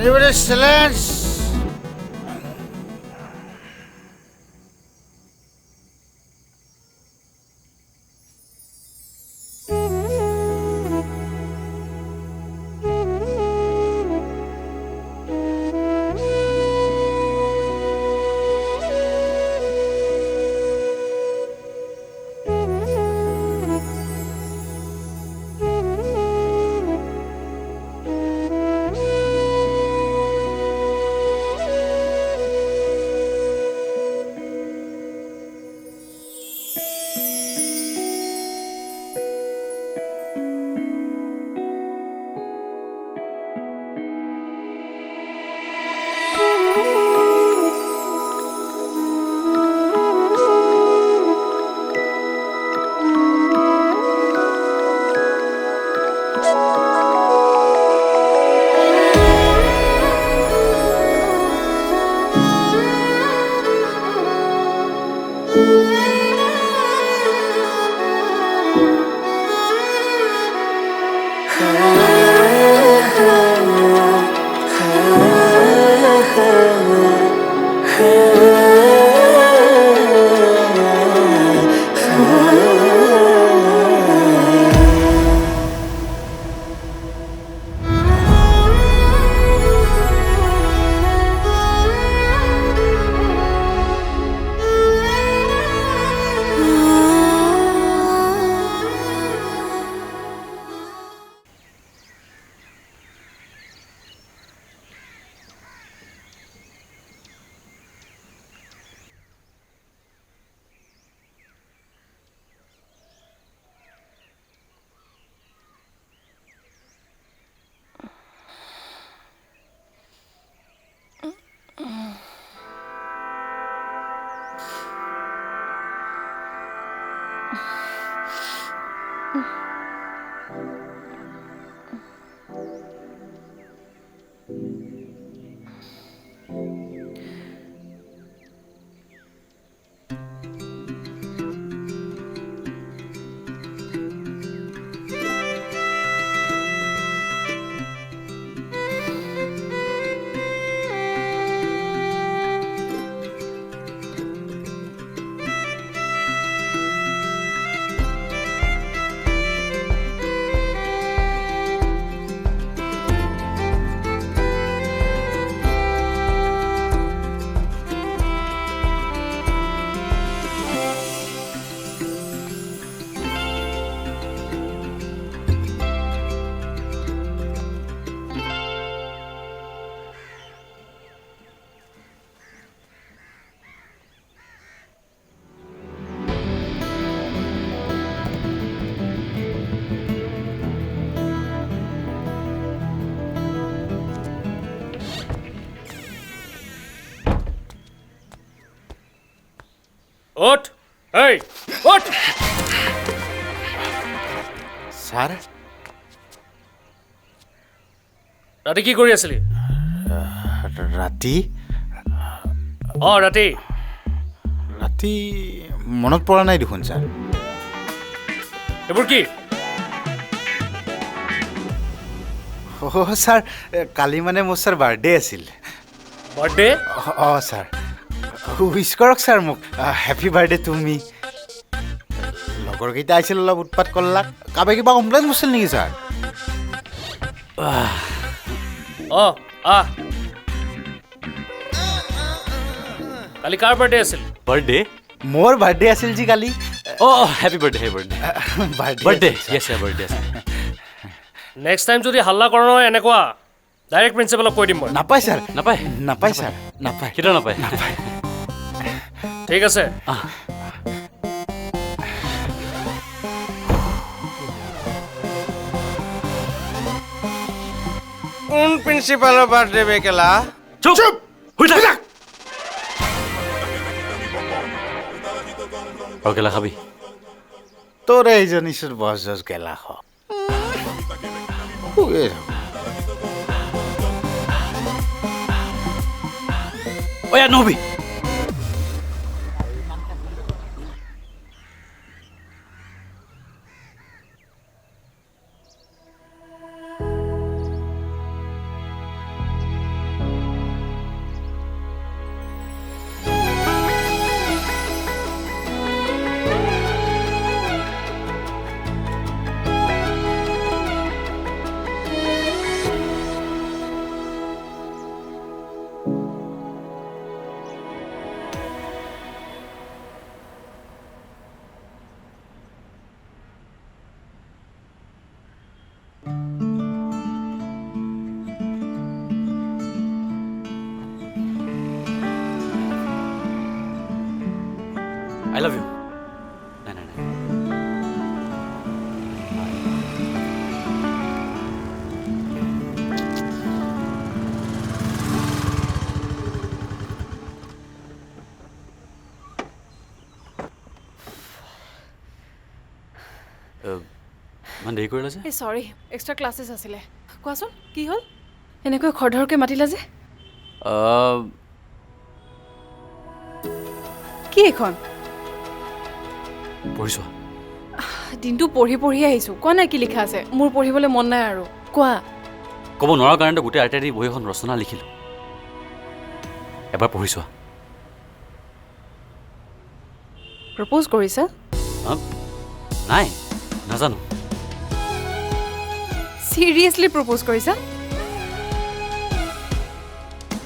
Everybody silence! What? Hey! What? Sir? ৰাতি কি কৰি আছিলি? ৰাতি? ৰাতি। ৰাতি মনত পৰা নাই দেখোন ছাৰ। এইবোৰ কি? ছাৰ কালি মানে মোৰ ছাৰ বাৰ্থডে আছিল। বাৰ্থডে? ছাৰ উইচ কৰক ছাৰ মোক হেপী বাৰ্থডে টু মি। লগৰকেইটা আহিছিল অলপ উৎপাত কৰলাক। কাবাই কিবা কমপ্লেইন কৰিছিল নেকি ছাৰ? কালি কাৰ বাৰ্থডে আছিল? বাৰ্থডে? মোৰ বাৰ্থডে আছিল যি কালি। Happy birthday happy birthday birthday yes birthday আছে। নেক্সট টাইম যদি হাল্লা কৰ নহয় এনেকুৱা ডাইৰেক্ট প্ৰিন্সিপালক কৈ দিম মই। নাপায় ছাৰ, নাপায় নাপায় ছাৰ, নাপায়। কেতিয়াও নাপায়। নাপায়। ঠিক আছে। কোন প্ৰিন্সিপালৰ বাৰ্থডে বেকেলা? চুপ হৈ থাক। আৰু কেলা খাবি? তোৰ এইজনী চোৰ বছ জছ গেলা খ নহবি। আই লাভ ইউ নাই নাই নাই ইমান দেৰি কৰিলা যে এই চৰি এক্সট্ৰা ক্লাছেছ আছিলে কোৱাচোন কি হ'ল এনেকৈ খৰধৰকৈ মাতিলা যে কি এখন পঢ়িছোৱা দিনটো পঢ়ি আহিছোঁ কোৱা নাই কি লিখা আছে মোৰ পঢ়িবলৈ মন নাই আৰু কোৱা ক'ব নোৱাৰা কাৰণেতো গোটেই আইতাই বহি এখন ৰচনা লিখিলোঁ এবাৰ পঢ়িছোৱা প্ৰপ'জ কৰিছা নাই নাজানো চিৰিয়াছলি প্ৰপ'জ কৰিছা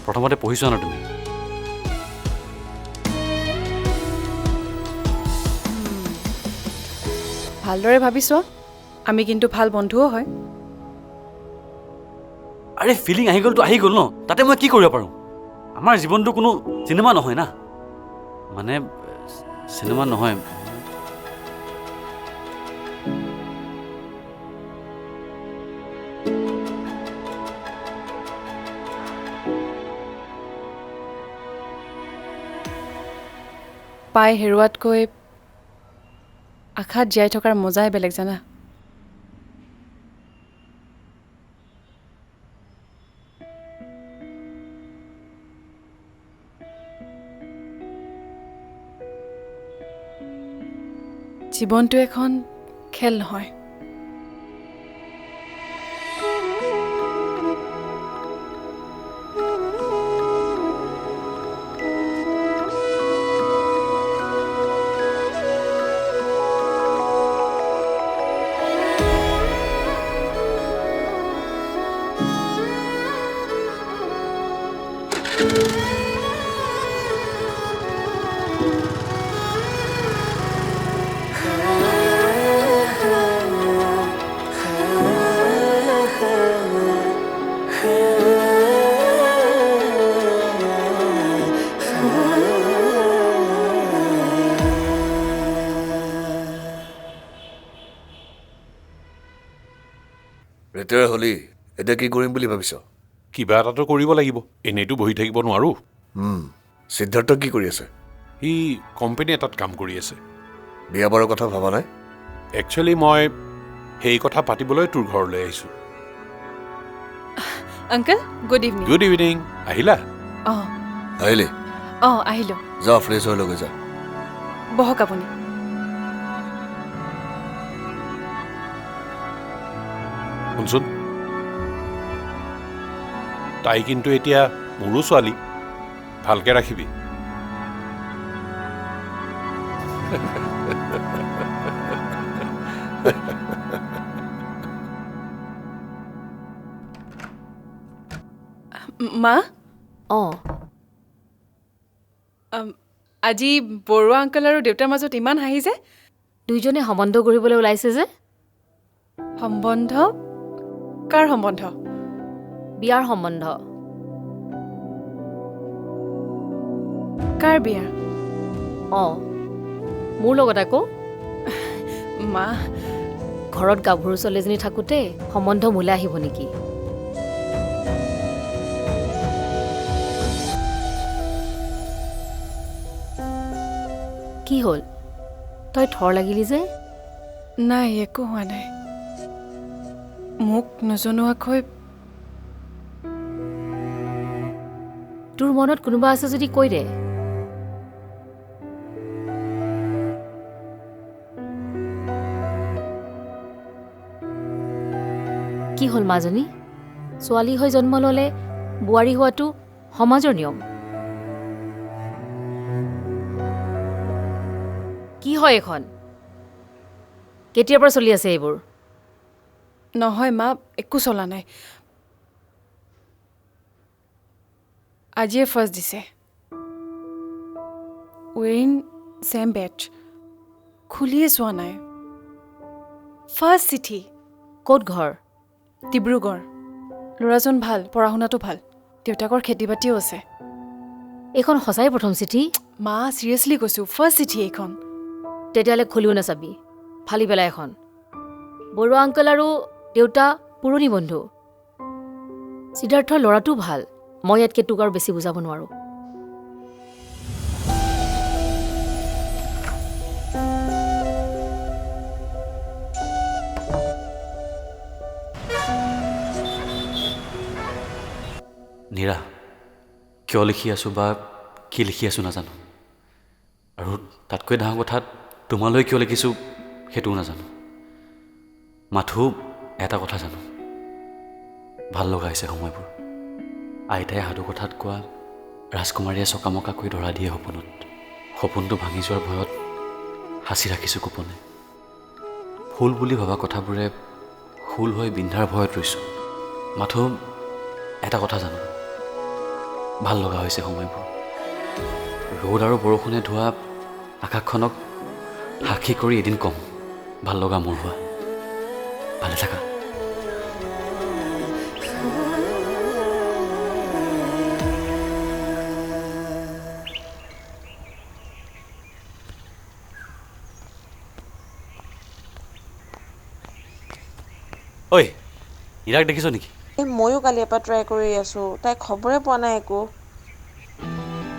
প্ৰথমতে পঢ়িছোৱা ন তুমি ভালদৰে ভাবিছোৱা আমি কিন্তু ভাল বন্ধুও হয় আৰে ফিলিং আহি গ'ল ন তাতে মই কি কৰিব পাৰোঁ আমাৰ জীৱনটো কোনো চিনেমা নহয় না মানে চিনেমা নহয় পাই হেৰুৱাতকৈ আশাত জীয়াই থকাৰ মজাই বেলেগ জানা জীৱনটো এখন খেল নহয় ৰিটায়াৰ হ'লি এতিয়া কি কৰিম বুলি ভাবিছ কিবা এটাতো কৰিব লাগিব এনেইতো বহি থাকিব নোৱাৰোঁ সিদ্ধাৰ্থ কি কৰি আছে সি কোম্পানী এটাত কাম কৰি আছে বিয়া বাৰৰ কথা ভাবা নাই একচুৱেলি মই সেই কথা পাতিবলৈ তোৰ ঘৰলৈ আহিছোঁ uncle good evening good evening আহিলা অঁ আহিলি আহিলোঁ যা ফ্ৰেছ হৈ লগে যা বহক আপুনি শুনচোন তাই কিন্তু এতিয়া মোৰো ছোৱালী ভালকে ৰাখিবি মা অঁ আজি বৰুৱা আংকল আৰু দেউতাৰ মাজত ইমান হাঁহি যে দুইজনে সম্বন্ধ কৰিবলৈ ওলাইছে যে সম্বন্ধ কাৰ সম্বন্ধ বিয়াৰ সম্বন্ধ কাৰ বিয়াৰ অঁ মোৰ লগত আকৌ মা ঘৰত গাভৰু ছোৱালীজনী থাকোঁতে সম্বন্ধ মোলৈ আহিব নেকি কি হ'ল তই থৰ লাগিলি যে নাই একো হোৱা নাই মোক নজনোৱাকৈ তোৰ মনত কোনোবা আছে যদি কৈ দে কি হ'ল মাজনী ছোৱালী হৈ জন্ম ল'লে বোৱাৰী হোৱাটো সমাজৰ নিয়ম কি হয় এখন কেতিয়াৰ পৰা চলি আছে এইবোৰ নহয় মা একো চলা নাই আজিয়ে ফাৰ্ষ্ট দিছে ৱেইন ছেম বেটছ খুলিয়ে চোৱা নাই ফাৰ্ষ্ট চিঠি ক'ত ঘৰ ডিব্ৰুগড় ল'ৰাজন ভাল পঢ়া শুনাটো ভাল দেউতাকৰ খেতি বাতিও আছে এইখন সঁচাই প্ৰথম চিঠি মা চিৰিয়াছলি কৈছোঁ ফাৰ্ষ্ট চিঠি এইখন তেতিয়াহ'লে খুলিও নাচাবি ফালি পেলাই এখন বৰুৱা আংকল আৰু দেউতা পুৰণি বন্ধু সিদ্ধাৰ্থৰ ল'ৰাটো ভাল মই ইয়াতকৈ তোক আৰু বেছি বুজাব নোৱাৰোঁ নীৰা কিয় লিখি আছোঁ বা কি লিখি আছোঁ নাজানো আৰু তাতকৈ ডাঙৰ কথাত তোমালৈ কিয় লিখিছোঁ সেইটোও নাজানো মাথো এটা কথা জানো ভাল লগা হৈছে সময়বোৰ আইতাই সাধু কথাত কোৱা ৰাজকুমাৰীয়ে চকামকাকৈ ধৰা দিয়ে সপোনত সপোনটো ভাঙি যোৱাৰ ভয়ত সাঁচি ৰাখিছোঁ গোপনে ফুল বুলি ভবা কথাবোৰে ফুল হৈ বিন্ধাৰ ভয়ত ৰৈছোঁ মাথো এটা কথা জানো ভাল লগা হৈছে সময়বোৰ ৰ'দ আৰু বৰষুণে ধোৱা আকাশখনক সাক্ষী কৰি এদিন কম ভাল লগা মোৰ হোৱা ভালে থাকা ঐ ইৰাক দেখিছ নেকি ময়ো কালিৰ পৰা ট্ৰাই কৰি আছোঁ তাই খবৰে পোৱা নাই একো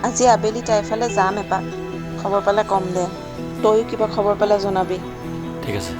আজি আবেলি তাইৰ ফালে যাম এপাক খবৰ পালে কম দে তয়ো কিবা খবৰ পালে জনাবি ঠিক আছে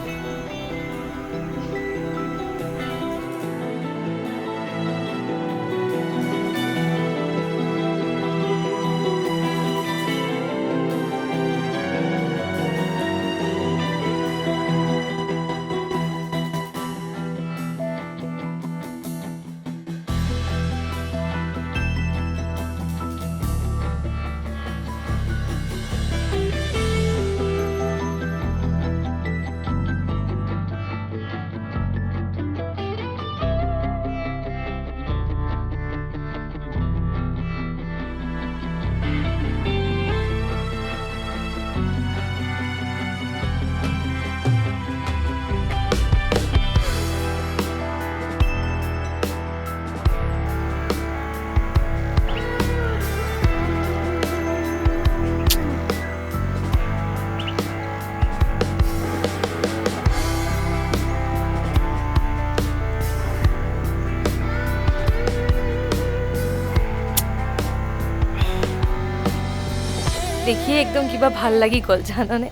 দেখিয়ে একদম কিবা ভাল লাগি গ'ল জাননে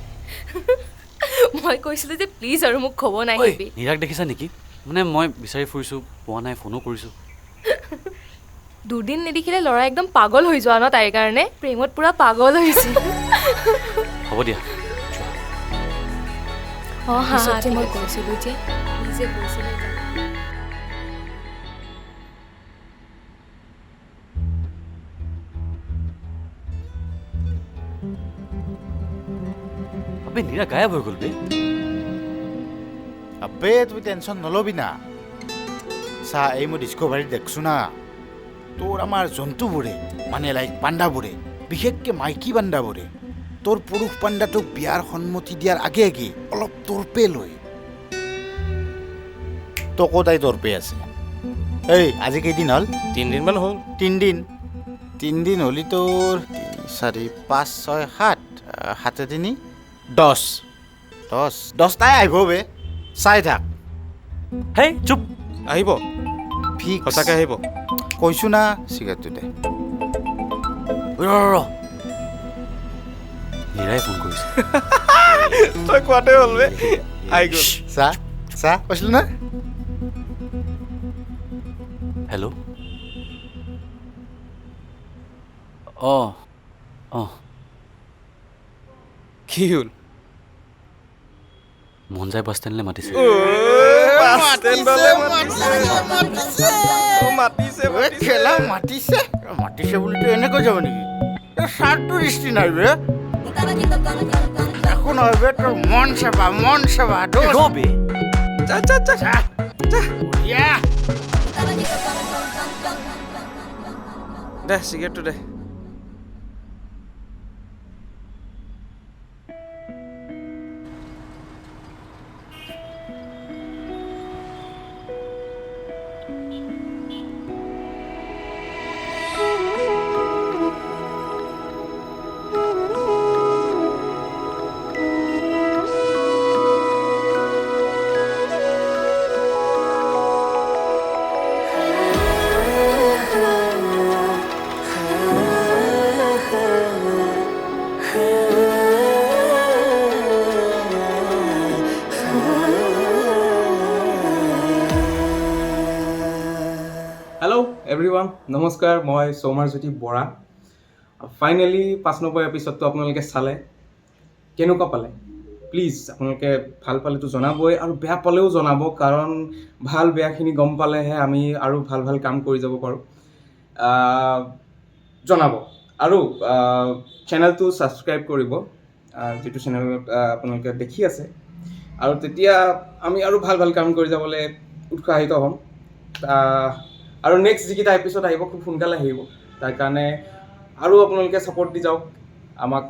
মই কৈছিলোঁ যে প্লিজ আৰু মোক খবৰ নাহিবি নীৰাক দেখিছা নেকি মানে মই বিচাৰি ফুৰিছোঁ পোৱা নাই ফোনো কৰিছোঁ দুদিন নেদেখিলে ল'ৰা একদম পাগল হৈ যোৱা ন তাইৰ কাৰণে প্ৰেমত পুৰা পাগল হৈছে হ'ব দিয়া অঁ হা মই কৈছিলোঁ যে নিজে কৈছিলে আবে নীৰা গায়ব হৈ গ'ল বে আবে তুমি টেনশ্যন নলবি না চা এই মই ডিস্কভাৰীত দেখছোঁ না তোৰ আমাৰ জন্তুবোৰে মানে লাইক পাণ্ডাবোৰে বিশেষকৈ মাইকী পাণ্ডাবোৰে তোৰ পুৰুষ পাণ্ডাটোক বিয়াৰ সন্মতি দিয়াৰ আগে আগে অলপ তৰ্পে লয় তোকো তাই তৰ্পে আছে এই আজি কেইদিন হ'ল 3 দিনমান হ'ল 3 দিন হ'লি তোৰ 4 5 6 7 7 3 10টাই আহিব বে চাই থাক হেই চুপ আহিব ফিক্স সঁচাকৈ আহিব কৈছোঁ না চিগাৰেটটো দে ৰ নীৰাই ফোন কৰিছে তই কোৱাতে হ'ল বে আহি গ'ল চা কৈছিলোঁ না হেল্ল' অঁ অঁ কি হ'ল মন যায় বাছ ষ্টেণ্ডলৈ মাতিছে খেলা মাতিছে বুলিতো এনেকৈ যাব নেকি চাৰ্টটো দৃষ্টি নাই বে একো নহয় বে তোৰ মন চাবা ৰবে দে চিগাৰেটটো দে এভৰিৱান নমস্কাৰ মই সৌমাৰজ্যোতি বৰা ফাইনেলি 5 নম্বৰ এপিছডটো আপোনালোকে চালে কেনেকুৱা পালে প্লিজ আপোনালোকে ভাল পালেতো জনাবই আৰু বেয়া পালেও জনাব কাৰণ ভাল বেয়াখিনি গম পালেহে আমি আৰু ভাল ভাল কাম কৰি যাব পাৰোঁ জনাব আৰু চেনেলটো ছাবস্ক্ৰাইব কৰিব যিটো চেনেলত আপোনালোকে দেখি আছে আৰু তেতিয়া আমি আৰু ভাল ভাল কাম কৰি যাবলৈ উৎসাহিত হ'ম আৰু নেক্সট যিকেইটা এপিছড আহিব খুব সোনকালে আহিব তাৰ কাৰণে আৰু আপোনালোকে ছাপোৰ্ট দি যাওক আমাক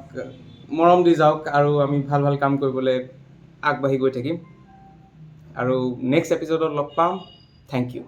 মৰম দি যাওক আৰু আমি ভাল ভাল কাম কৰিবলৈ আগবাঢ়ি গৈ থাকিম আৰু নেক্সট এপিছডত লগ পাম থেংক ইউ